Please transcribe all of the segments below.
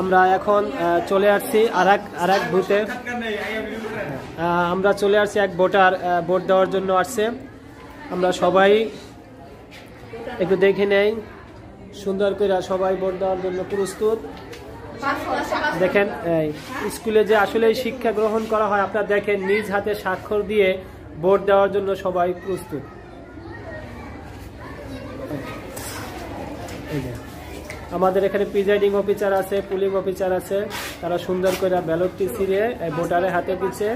আমরা এখন চলে আসছি আরেক বুথে। আমরা চলে আসছি এক ভোট দেওয়ার জন্য আসছে। আমরা সবাই একটু দেখে নেই, সুন্দর করে সবাই ভোট দেওয়ার জন্য প্রস্তুত। দেখেন স্কুলে যে আসলে শিক্ষা গ্রহণ করা হয়, আপনারা দেখেন নিজ হাতে স্বাক্ষর দিয়ে ভোট দেওয়ার জন্য সবাই প্রস্তুত। আমাদের এখানে প্রিজাইডিং অফিসার আছে, পুলিং অফিসার আছে, তারা সুন্দর করে ব্যালটটি ছিঁড়ে ভোটারের হাতে দিচ্ছে।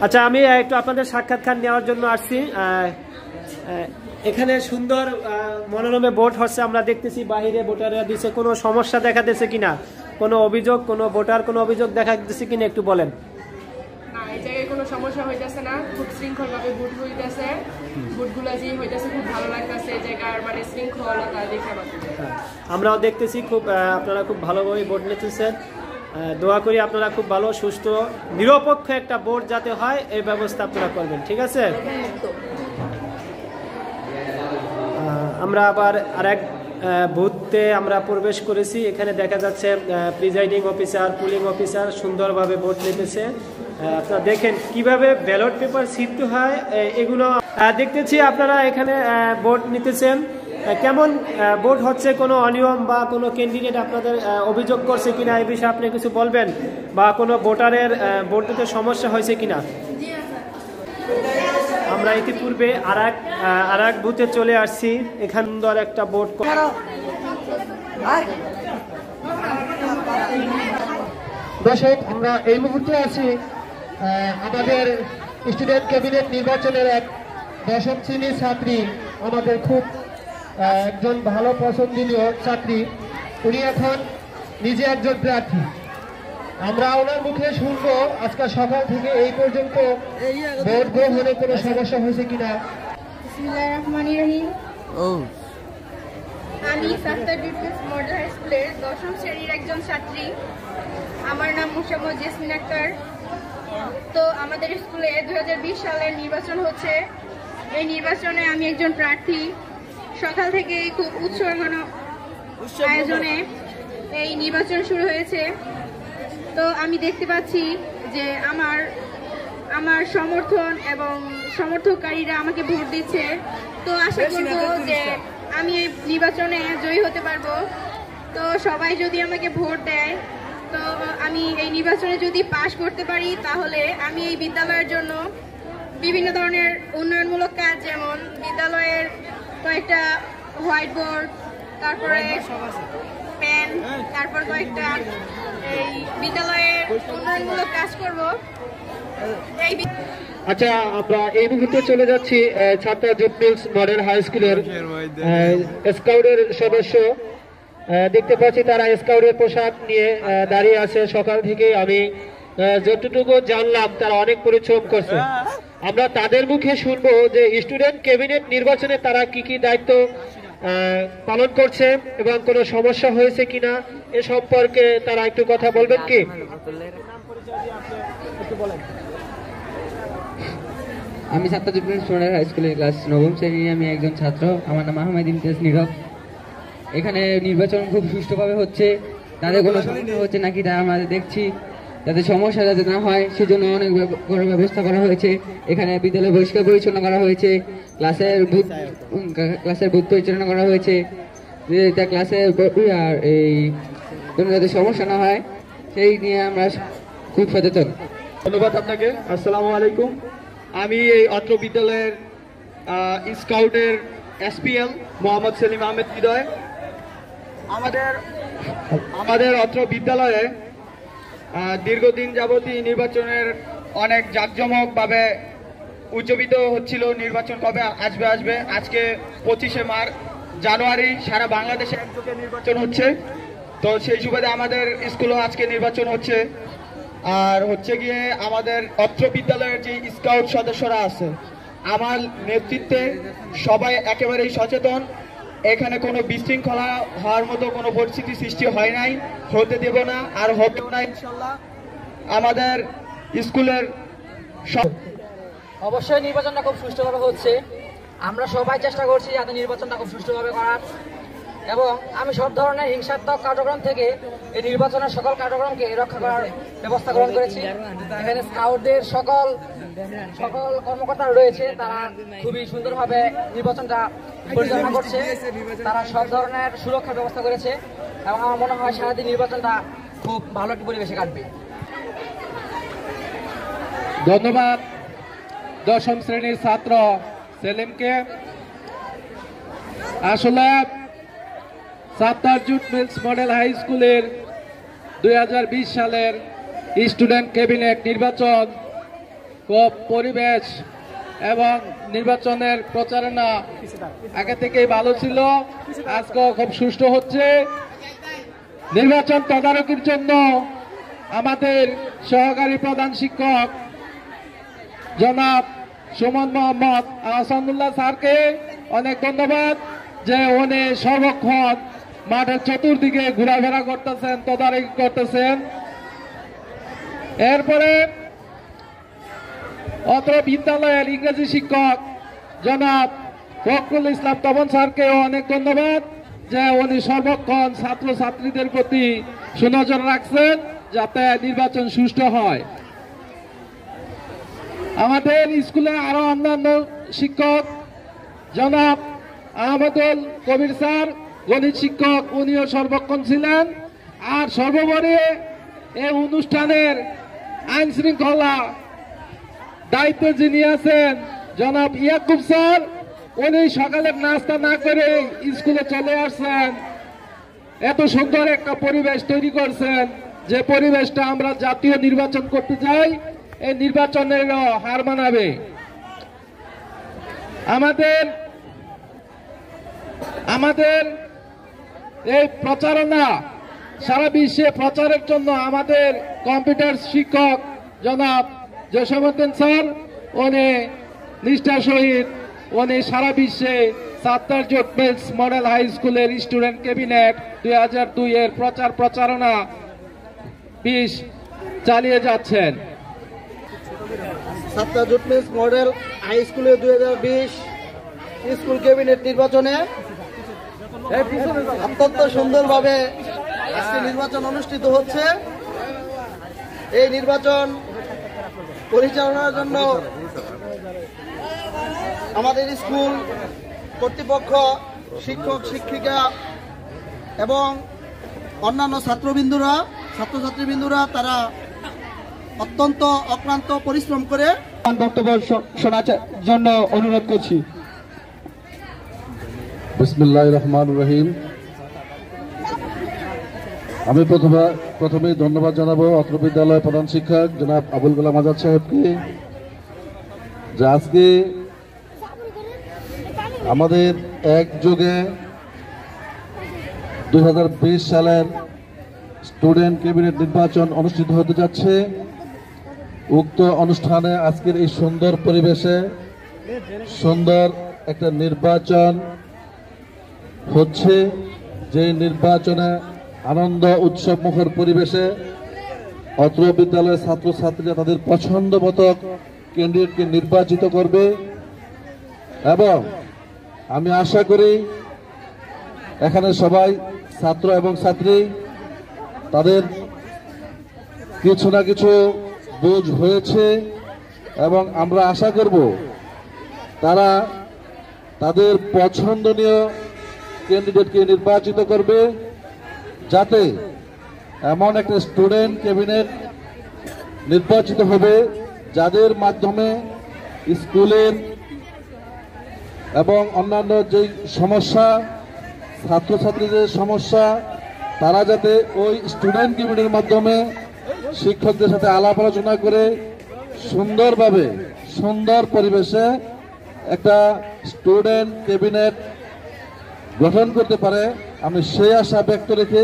আচ্ছা, আমি একটু আপনাদের সাক্ষাৎকার নেওয়ার জন্য আসছি। এখানে সুন্দর মনোরমে ভোট হচ্ছে, আমরা দেখতেছি বাহিরে ভোটাররা দিচ্ছে। কোনো সমস্যা দেখা দিচ্ছে কিনা, কোনো অভিযোগ, কোনো ভোটার কোনো অভিযোগ দেখা দিচ্ছে কিনা একটু বলেন। না, এই জায়গায় কোনো সমস্যা হইতেছে না, খুব শৃঙ্খলভাবে ভোট হইতেছে। ভোটগুলো যে হইতেছে খুব ভালো লাগতেছে, এই জায়গার মানে শৃঙ্খলতা দেখে পাচ্ছি। আমরাও দেখতেছি খুব আপনারা খুব ভালোভাবে ভোট নিতেছেন। দোয়া করি আপনারা খুব ভালো সুস্থ নিরপেক্ষ একটা ভোট যাতে হয় এই ব্যবস্থা আপনারা করবেন, ঠিক আছে? আমরা আবার আরেক বুথে আমরা প্রবেশ করেছি। এখানে দেখা যাচ্ছে প্রিজাইডিং অফিসার, পুলিং অফিসার সুন্দরভাবে ভোট নিতেছে। আপনারা দেখেন কিভাবে ব্যালট পেপার ছিঁড়তে হয়, এগুলো দেখতেছি। আপনারা এখানে ভোট নিতেছেন, কেমন ভোট হচ্ছে, কোনো অনিয়ম বা কোনো ক্যান্ডিডেট আপনাদের অভিযোগ করছে কিনা এই বিষয়ে আপনি কিছু বলবেন, বা কোনো ভোটারের ভোট দিতে সমস্যা হয়েছে কিনা? আমরা ইতিপূর্বে আরেক বুথে চলে আসছি। এখান ধর একটা ভোট। দর্শক, আমরা এই মুহূর্তে আছি আমাদের স্টুডেন্ট ক্যাবিনেট নির্বাচনের এক দশম শ্রেণীর ছাত্রী, আমাদের খুব একজন ভালো পছন্দনীয় ছাত্রী। উনি এখন নিজে একজন প্রার্থী। আমরা ওনার মুখে শুনবো আজকে সকাল থেকে এই পর্যন্ত ভোট গ্রহণে কোনো সমস্যা হয়েছে কিনা। বিসমিল্লাহির রহমানির রহিম। আমি সাত্তার ডিউটিস মডেল হাই স্কুলের দশম শ্রেণীর একজন ছাত্রী। আমার নাম মোসাম্মদ জেসমিন আক্তার। তো আমাদের স্কুলে 2020 সালের নির্বাচন হচ্ছে। এই নির্বাচনে আমি একজন প্রার্থী। সকাল থেকে খুব উৎসর্গণ আয়োজনে এই নির্বাচন শুরু হয়েছে। তো আমি দেখতে পাচ্ছি যে আমার সমর্থন এবং সমর্থককারীরা আমাকে ভোট দিচ্ছে। তো আশা করব যে আমি এই নির্বাচনে জয়ী হতে পারবো। তো সবাই যদি আমাকে ভোট দেয়, তো আমি এই নির্বাচনে যদি পাশ করতে পারি, তাহলে আমি এই বিদ্যালয়ের জন্য বিভিন্ন ধরনের উন্নয়নমূলক কাজ, যেমন বিদ্যালয়ের কয়েকটা হোয়াইট বোর্ড, তারপরে পেন, তারপর কয়েকটা এই বিদ্যালয়ের উন্নয়নমূলক কাজ করব। আচ্ছা, আমরা এই মুহূর্তে চলে যাচ্ছি ছাত্র জুটমিলস মডেল হাই স্কুলের স্কাউটের সদস্য। দেখতে পাচ্ছি তারা স্কাউটের পোশাক নিয়ে দাঁড়িয়ে আছে। সকাল থেকে আমি যতটুকু জানলাম তারা অনেক পরিশ্রম করছে। আমরা তাদের মুখে শুনবো যে স্টুডেন্ট ক্যাবিনেট নির্বাচনে তারা কি কি দায়িত্ব পালন করছে এবং কোনো সমস্যা হয়েছে কিনা এ সম্পর্কে তারা একটু কথা বলবেন কি? আমি সাত্তার ডিউটিস মডেল হাই স্কুলের ক্লাস 9ম শ্রেণীর আমি একজন ছাত্র। আমার নাম আহমেদ ইমতিয়াজ নীরব। এখানে নির্বাচন খুব সুষ্ঠুভাবে হচ্ছে, তাদের কোনো সমস্যা হচ্ছে নাকি তা আমরা দেখছি। যাতে সমস্যা যাতে না হয় সেজন্য অনেক বড় ব্যবস্থা করা হয়েছে। এখানে বিদ্যালয় পরিষ্কার পরিচ্ছন্ন করা হয়েছে, ক্লাসের বুথ পরিচালনা করা হয়েছে, ক্লাসের আর এই জন্য যাতে সমস্যা না হয় সেই নিয়ে আমরা খুব সচেতন। ধন্যবাদ আপনাকে। আসসালামু আলাইকুম। আমি এই অত্র বিদ্যালয়ের স্কাউটের এসপিএল মোহাম্মদ সেলিম আহমেদ হৃদয়। আমাদের অত্র বিদ্যালয়ে দীর্ঘদিন যাবতই নির্বাচনের অনেক জাঁকজমকভাবে উজ্জীবিত হচ্ছিল। নির্বাচন কবে আসবে। আজকে 25শে জানুয়ারি সারা বাংলাদেশে একযোগে নির্বাচন হচ্ছে। তো সেই সুবাদে আমাদের স্কুলেও আজকে নির্বাচন হচ্ছে। আর হচ্ছে গিয়ে আমাদের অত্র বিদ্যালয়ের যে স্কাউট সদস্যরা আছে, আমার নেতৃত্বে সবাই একেবারেই সচেতন। এখানে কোনো বিশৃঙ্খলা হওয়ার মতো কোনো পরিস্থিতি সৃষ্টি হয় নাই, হতে দেব না, আর হতেও না ইনশাল্লাহ। আমাদের স্কুলের অবশ্যই নির্বাচনটা খুব সুষ্ঠুভাবে হচ্ছে। আমরা সবাই চেষ্টা করছি যাতে নির্বাচনটা খুব সুষ্ঠুভাবে করার, এবং আমি সব ধরনের হিংসাত্মক কার্যক্রম থেকে এই নির্বাচনের সকল কার্যক্রমকে রক্ষা করার ব্যবস্থা গ্রহণ করেছি। এখানে স্কাউটদের সকল কর্মকর্তা রয়েছে, তারা খুবই সুন্দরভাবে নির্বাচনটা পরিচালনা করছে। তারা সব ধরনের সুরক্ষার ব্যবস্থা করেছে এবং আমার মনে হয় সারাদিন নির্বাচনটা খুব ভালো একটি পরিবেশে কাটবে। ধন্যবাদ দশম শ্রেণীর ছাত্র সেলিমকে। আসলে Sattar jute mills model high স্কুলের 2020 সালের স্টুডেন্ট ক্যাবিনেট নির্বাচন খুব পরিবেশ এবং নির্বাচনের প্রচারণা আগে থেকেই ভালো ছিল, আজকেও খুব সুষ্ঠু হচ্ছে। নির্বাচন তদারকির জন্য আমাদের সহকারী প্রধান শিক্ষক জনাব সুমন মোহাম্মদ আহসানুল্লাহ স্যারকে অনেক ধন্যবাদ, যে উনি সর্বক্ষণ মাঠের চতুর্দিকে ঘোরাফেরা করতেছেন, তদারকি করতেছেন। এরপরে অত্র বিদ্যালয়ের ইংরেজি শিক্ষক জনাব ফখরুল ইসলাম তপন স্যারকেও অনেক ধন্যবাদ, যে উনি সর্বক্ষণ ছাত্রছাত্রীদের প্রতি সুনজর রাখছেন যাতে নির্বাচন সুষ্ঠু হয়। আমাদের স্কুলে আরো অন্যান্য শিক্ষক জনাব আহমদুল কবির স্যার গণিত শিক্ষক, উনিও সর্বক্ষণ ছিলেন। আর সর্বোপরি এই অনুষ্ঠানের আইন শৃঙ্খলা দায়িত্বে যিনি আছেন জনাব ইয়াকুব স্যার, উনি সকালে নাস্তা না করে স্কুলে চলে আসছেন, এত সুন্দর একটা পরিবেশ তৈরি করছেন, যে পরিবেশটা আমরা জাতীয় নির্বাচন করতে যাই এই নির্বাচনেরও হার মানাবে। আমাদের এই প্রচারণা সারা বিশ্বে প্রচারের জন্য আমাদের কম্পিউটার শিক্ষক জনাব জসীমউদ্দিন স্যার, উনি নিষ্ঠার সহিত উনি সারা বিশ্বে Sattar jute mills model high স্কুলের স্টুডেন্ট ক্যাবিনেট 2002 এর প্রচারণা চালিয়ে যাচ্ছেন। Sattar jute mills model high স্কুলে 2020 স্কুল ক্যাবিনেট নির্বাচনে অত্যন্ত সুন্দরভাবে আজকে নির্বাচন অনুষ্ঠিত হচ্ছে। এই নির্বাচন পরিচালনার জন্য আমাদের স্কুল কর্তৃপক্ষ, শিক্ষক শিক্ষিকা এবং অন্যান্য ছাত্রছাত্রীবৃন্দরা তারা অত্যন্ত অক্লান্ত পরিশ্রম করে বক্তব্য শোনার জন্য অনুরোধ করছি। বিসমিল্লাহির রহমানির রহিম। আমি প্রথমে ধন্যবাদ জানাবো অত্র বিদ্যালয়ের প্রধান শিক্ষক জনাব আবুল কালাম আজাদ সাহেবকে, যে আজকে আমাদের একযোগে 2020 সালের স্টুডেন্ট ক্যাবিনেট নির্বাচন অনুষ্ঠিত হতে যাচ্ছে। উক্ত অনুষ্ঠানে আজকের এই সুন্দর পরিবেশে সুন্দর একটা নির্বাচন হচ্ছে, যে নির্বাচনে আনন্দ উৎসব মুখর পরিবেশে অত্র বিদ্যালয়ের ছাত্রছাত্রীরা তাদের পছন্দ মতো ক্যান্ডিডেটকে নির্বাচিত করবে। এবং আমি আশা করি এখানে সবাই ছাত্র এবং ছাত্রী তাদের কিছু না কিছু বুঝ হয়েছে, এবং আমরা আশা করব তারা তাদের পছন্দনীয় ক্যান্ডিডেটকে নির্বাচিত করবে, যাতে এমন একটা স্টুডেন্ট ক্যাবিনেট নির্বাচিত হবে যাদের মাধ্যমে স্কুলের এবং অন্যান্য যে সমস্যা, ছাত্রছাত্রীদের সমস্যা, তারা যাতে ওই স্টুডেন্ট ক্যাবিনেটের মাধ্যমে শিক্ষকদের সাথে আলাপ আলোচনা করে সুন্দরভাবে সুন্দর পরিবেশে একটা স্টুডেন্ট ক্যাবিনেট গঠন করতে পারে। আমি সেই আশা ব্যক্ত রেখে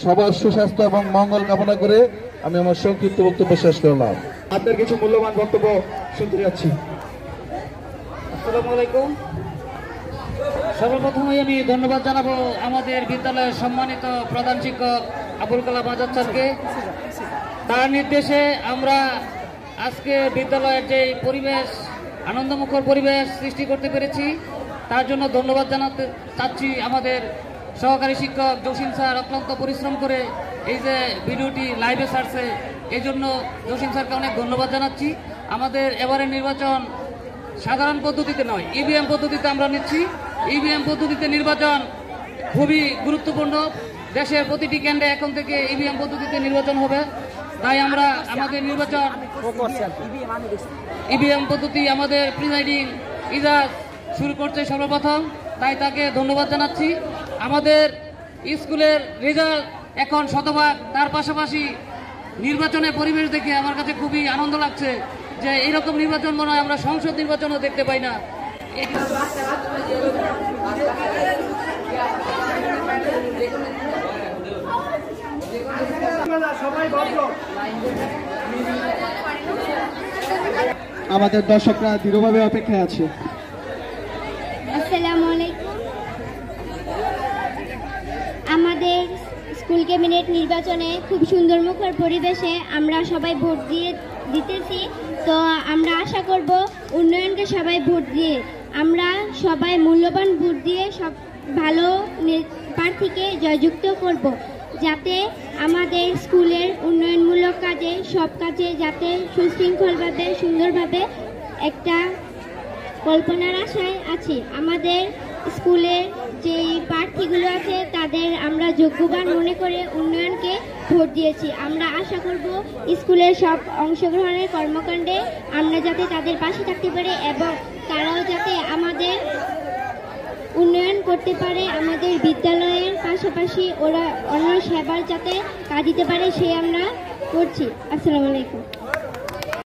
সবার সুস্বাস্থ্য এবং মঙ্গল কামনা করে আমি আমার সংক্ষিপ্ত বক্তব্য শেষ করলাম। আপনার কিছু মূল্যবান বক্তব্য শুনতে যাচ্ছি। আসসালামু আলাইকুম। সর্বপ্রথমে আমি ধন্যবাদ জানাবো আমাদের বিদ্যালয়ের সম্মানিত প্রধান শিক্ষক আবুল কালাম আজাদ স্যারকে। তার নির্দেশে আমরা আজকে বিদ্যালয়ের যে পরিবেশ, আনন্দমুখর পরিবেশ সৃষ্টি করতে পেরেছি, তার জন্য ধন্যবাদ জানাতে চাচ্ছি আমাদের সহকারী শিক্ষক জসিম স্যার। অক্লান্ত পরিশ্রম করে এই যে ভিডিওটি লাইভে ছাড়ছে, এই জন্য জসিম স্যারকে অনেক ধন্যবাদ জানাচ্ছি। আমাদের এবারের নির্বাচন সাধারণ পদ্ধতিতে নয়, ইভিএম পদ্ধতিতে আমরা নিচ্ছি। ইভিএম পদ্ধতিতে নির্বাচন খুবই গুরুত্বপূর্ণ। দেশের প্রতিটি কেন্দ্রে এখন থেকে ইভিএম পদ্ধতিতে নির্বাচন হবে। তাই আমরা আমাদের নির্বাচন ইভিএম পদ্ধতি আমাদের প্রিজাইডিং ইজাজ শুরু করছে সর্বপ্রথম, তাই তাকে ধন্যবাদ জানাচ্ছি। আমাদের স্কুলের রেজাল্ট এখন শতভাগ, তার পাশাপাশি নির্বাচনের পরিবেশ দেখে আমার কাছে খুবই আনন্দ লাগছে যে এইরকম নির্বাচন মনে হয় আমরা সংসদ নির্বাচনও দেখতে পাই না। আমাদের দর্শকরা দৃঢ়ভাবে অপেক্ষায় আছে। আসসালামু আলাইকুম। আমাদের স্কুল ক্যাবিনেট নির্বাচনে খুব সুন্দরমুখর পরিবেশে আমরা সবাই ভোট দিতেছি। তো আমরা আশা করব উন্নয়নকে সবাই ভোট দিয়ে, আমরা সবাই মূল্যবান ভোট দিয়ে সব ভালো প্রার্থীকে জয়যুক্ত করব, যাতে আমাদের স্কুলের উন্নয়নমূলক কাজে সব কাজে যাতে সুশৃঙ্খলভাবে সুন্দরভাবে একটা কল্পনার আশায় আছি। আমাদের স্কুলের যে প্রার্থীগুলো আছে তাদের আমরা যোগ্যবান মনে করে উন্নয়নকে ভোট দিয়েছি। আমরা আশা করব স্কুলের সব অংশগ্রহণের কর্মকাণ্ডে আমরা যাতে তাদের পাশে থাকতে পারি এবং তারাও যাতে আমাদের উন্নয়ন করতে পারে, আমাদের বিদ্যালয়ের পাশাপাশি ওরা অন্য সেবার যাতে কাজ দিতে পারে সে আমরা করছি। আসসালামু আলাইকুম।